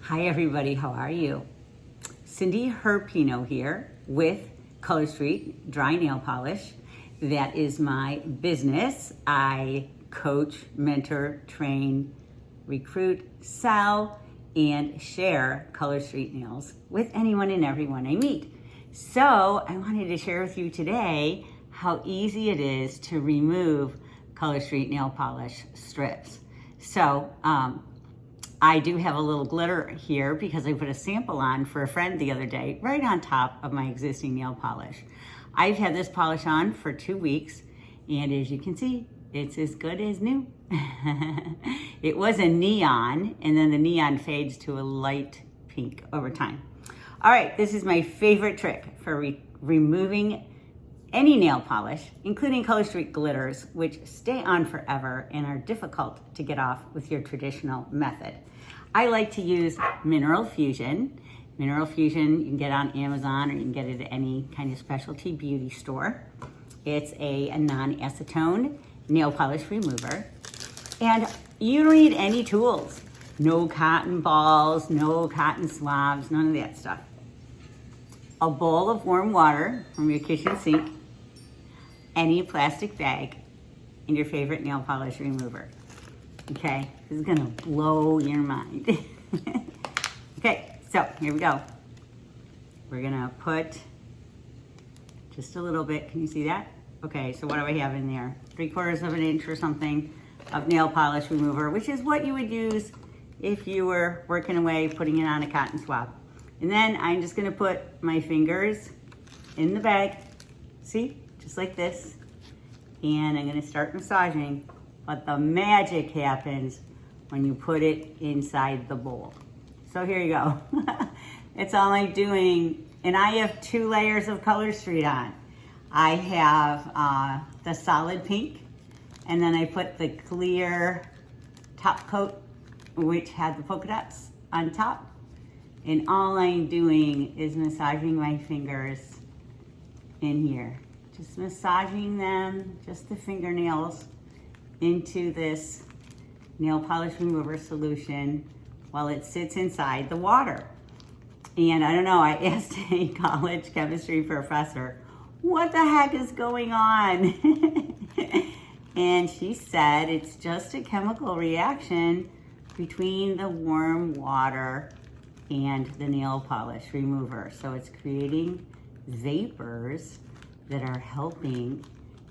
Hi everybody, how are you? Cindyherrpino here with Color Street Dry Nail Polish. That is my business. I coach, mentor, train, recruit, sell, and share Color Street nails with anyone and everyone I meet. So I wanted to share with you today how easy it is to remove Color Street nail polish strips. So I do have a little glitter here because I put a sample on for a friend the other day, right on top of my existing nail polish. I've had this polish on for 2 weeks, and as you can see, it's as good as new. It was a neon, and then the neon fades to a light pink over time. All right, this is my favorite trick for removing any nail polish, including Color Street glitters, which stay on forever and are difficult to get off with your traditional method. I like to use Mineral Fusion. Mineral Fusion you can get on Amazon, or you can get it at any kind of specialty beauty store. It's a non-acetone nail polish remover. And you don't need any tools. No cotton balls, no cotton swabs, none of that stuff. A bowl of warm water from your kitchen sink, any plastic bag, and your favorite nail polish remover. Okay, this is gonna blow your mind. Okay, so here we go. We're gonna put just a little bit, can you see that? Okay, so what do I have in there? 3/4 of an inch or something of nail polish remover, which is what you would use if you were working away, putting it on a cotton swab. And then I'm just gonna put my fingers in the bag, see, just like this. And I'm gonna start massaging, but the magic happens when you put it inside the bowl. So here you go. It's all I'm doing, and I have 2 layers of Color Street on. I have the solid pink, and then I put the clear top coat, which had the polka dots on top. And all I'm doing is massaging my fingers in here. Just massaging them, just the fingernails, into this nail polish remover solution while it sits inside the water. And I don't know, I asked a college chemistry professor, what the heck is going on? And she said it's just a chemical reaction between the warm water and the nail polish remover. So it's creating vapors that are helping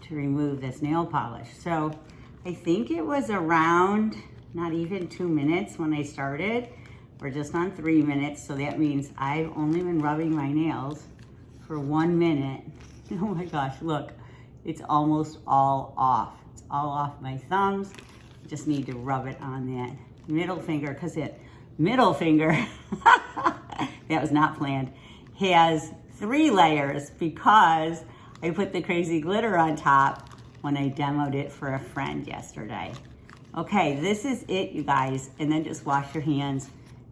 to remove this nail polish. So I think it was around not even 2 minutes when I started. We're just on 3 minutes, so that means I've only been rubbing my nails for 1 minute. Oh my gosh, look, it's almost all off. It's all off my thumbs. Just need to rub it on that middle finger, because that middle finger, that was not planned, has 3 layers because I put the crazy glitter on top when I demoed it for a friend yesterday. Okay, this is it, you guys. And then just wash your hands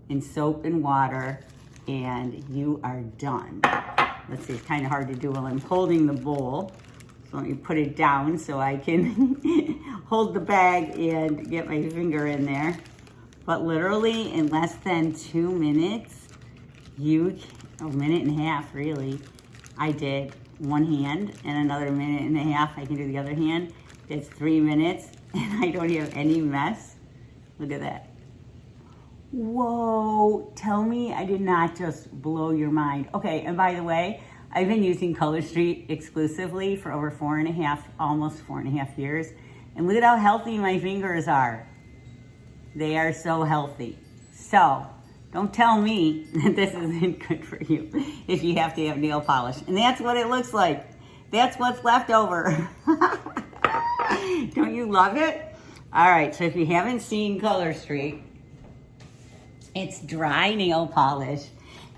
in soap and water, and you are done. Let's see, it's kind of hard to do while I'm holding the bowl. So let me put it down so I can hold the bag and get my finger in there. But literally in less than 2 minutes, a minute and a half really, I did one hand, and another minute and a half I can do the other hand. It's 3 minutes and I don't have any mess. Look at that. Whoa, tell me I did not just blow your mind. Okay, and by the way, I've been using Color Street exclusively for over 4.5, almost 4.5 years. And look at how healthy my fingers are. They are so healthy. So don't tell me that this isn't good for you if you have to have nail polish. And that's what it looks like. That's what's left over. Don't you love it? All right, so if you haven't seen Color Street, it's dry nail polish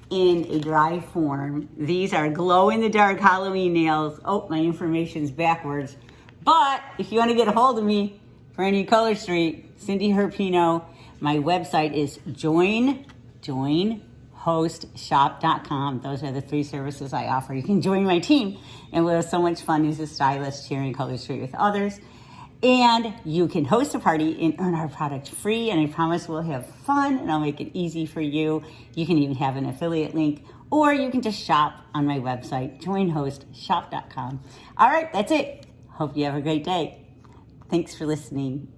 in a dry form. These are glow-in-the-dark Halloween nails. Oh, my information's backwards. But if you want to get a hold of me for any Color Street, Cindyherrpino, my website is joinhostshop.com. Those are the 3 services I offer. You can join my team, and we'll have so much fun as a stylist sharing Color Street with others. And you can host a party and earn our product free. And I promise we'll have fun and I'll make it easy for you. You can even have an affiliate link, or you can just shop on my website, joinhostshop.com. All right, that's it. Hope you have a great day. Thanks for listening.